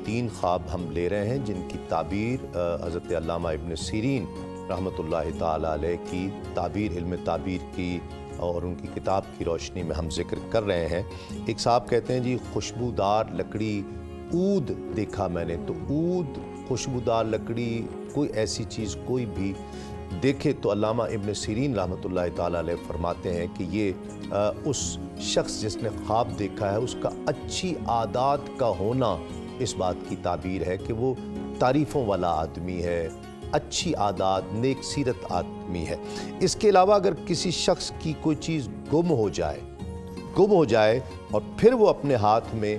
तीन ख्वाब हम ले रहे हैं जिनकी ताबीर हज़रत अल्लामा इब्न सीरीन रहमतुल्लाहि ताला अलैह की ताबीर, इल्म ताबीर की और उनकी किताब की रोशनी में हम जिक्र कर रहे हैं। एक साहब कहते हैं जी, खुशबूदार लकड़ी ऊद देखा मैंने। तो ऊद, खुशबूदार लकड़ी, कोई ऐसी चीज़ कोई भी देखे तो अल्लामा इब्न सीरीन रहमतुल्लाहि ताला अलैह फरमाते हैं कि ये उस शख्स जिसने ख्वाब देखा है उसका अच्छी आदत का होना इस बात की ताबीर है कि वो तारीफ़ों वाला आदमी है, अच्छी आदत, नेक सीरत आदमी है। इसके अलावा अगर किसी शख्स की कोई चीज़ गुम हो जाए और फिर वो अपने हाथ में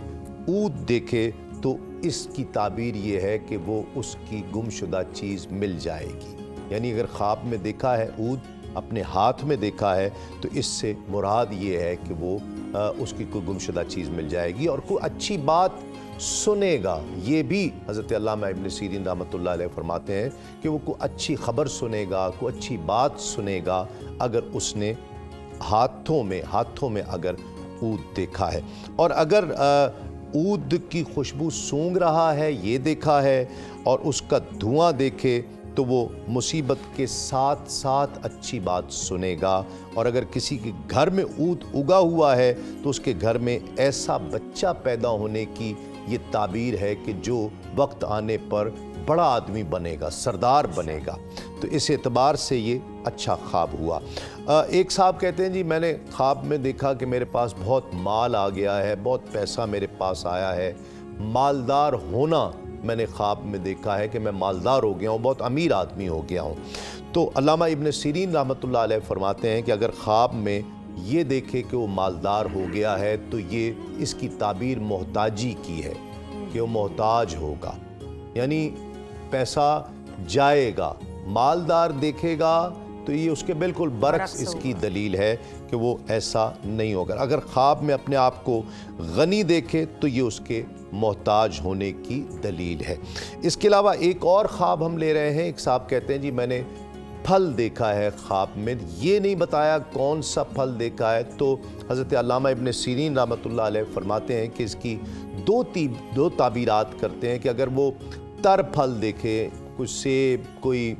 ऊद देखे तो इसकी ताबीर ये है कि वो उसकी गुमशुदा चीज़ मिल जाएगी। यानी अगर ख्वाब में देखा है ऊद, अपने हाथ में देखा है, तो इससे मुराद ये है कि वो उसकी कोई गुमशुदा चीज़ मिल जाएगी और कोई अच्छी बात सुनेगा। ये भी हज़रत अल्लामा इब्न सीरीन रहमतुल्लाह अलैह फरमाते हैं कि वो कोई अच्छी ख़बर सुनेगा, कोई अच्छी बात सुनेगा अगर उसने हाथों में अगर ऊद देखा है। और अगर ऊद की खुशबू सूंघ रहा है ये देखा है और उसका धुआं देखे तो वो मुसीबत के साथ साथ अच्छी बात सुनेगा। और अगर किसी के घर में ऊद उगा हुआ है तो उसके घर में ऐसा बच्चा पैदा होने की ये ताबीर है कि जो वक्त आने पर बड़ा आदमी बनेगा, सरदार बनेगा। तो इस एतबार से ये अच्छा ख्वाब हुआ। एक साहब कहते हैं जी, मैंने ख्वाब में देखा कि मेरे पास बहुत माल आ गया है, बहुत पैसा मेरे पास आया है, मालदार होना मैंने ख्वाब में देखा है कि मैं मालदार हो गया हूँ, बहुत अमीर आदमी हो गया हूँ। तो अल्लामा इब्न सीरीन रहमतुल्लाह अलैह फरमाते हैं कि अगर ख्वाब में ये देखे कि वो मालदार हो गया है तो ये इसकी ताबीर मोहताजी की है कि वो मोहताज होगा, यानी पैसा जाएगा। मालदार देखेगा तो ये उसके बिल्कुल बरक्स इसकी दलील है कि वो ऐसा नहीं होगा। अगर ख्वाब में अपने आप को गनी देखे तो ये उसके मोहताज होने की दलील है। इसके अलावा एक और ख्वाब हम ले रहे हैं। एक साहब कहते हैं जी, मैंने फल देखा है ख्वाब में, ये नहीं बताया कौन सा फल देखा है। तो हज़रत अल्लामा इब्न सीरीन रहमतुल्लाह अलैह फरमाते हैं कि इसकी दो ताबीरात करते हैं कि अगर वो तर फल देखे, कुछ सेब, कोई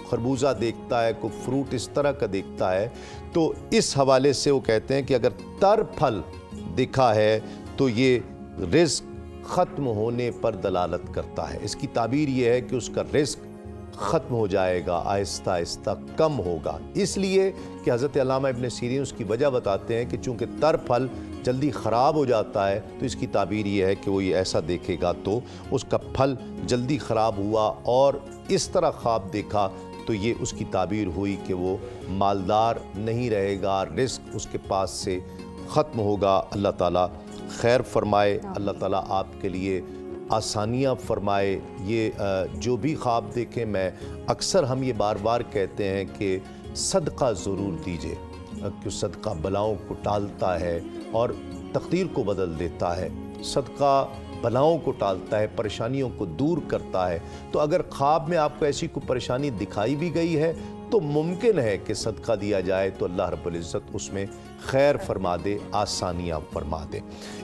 खरबूजा देखता है, कोई फ्रूट इस तरह का देखता है, तो इस हवाले से वो कहते हैं कि अगर तर फल दिखा है तो ये रिज़्क़ ख़त्म होने पर दलालत करता है। इसकी ताबीर ये है कि उसका रिज़्क़ ख़त्म हो जाएगा, आहिस्ता आहिस्ता कम होगा। इसलिए कि हज़रत अल्लामा इब्न सीरीन उसकी वजह बताते हैं कि चूँकि तर फल जल्दी ख़राब हो जाता है तो इसकी ताबीर ये है कि वो ये ऐसा देखेगा तो उसका फल जल्दी ख़राब हुआ और इस तरह ख्वाब देखा तो ये उसकी ताबीर हुई कि वो मालदार नहीं रहेगा, रिज़्क़ उसके पास से ख़त्म होगा। अल्लाह ताला खैर फरमाए, अल्लाह ताला आपके लिए आसानियाँ फरमाए। ये जो भी ख्वाब देखें, मैं अक्सर हम ये बार बार कहते हैं कि सदका ज़रूर दीजिए, क्योंकि सदका बलाओं को टालता है और तकदीर को बदल देता है। सदका बलाओं को टालता है, परेशानियों को दूर करता है। तो अगर ख्वाब में आपको ऐसी कोई परेशानी दिखाई भी गई है तो मुमकिन है कि सदका दिया जाए तो अल्लाह रब्बुल इज़्ज़त उसमें खैर फरमा दे, आसानियाँ फरमा दे।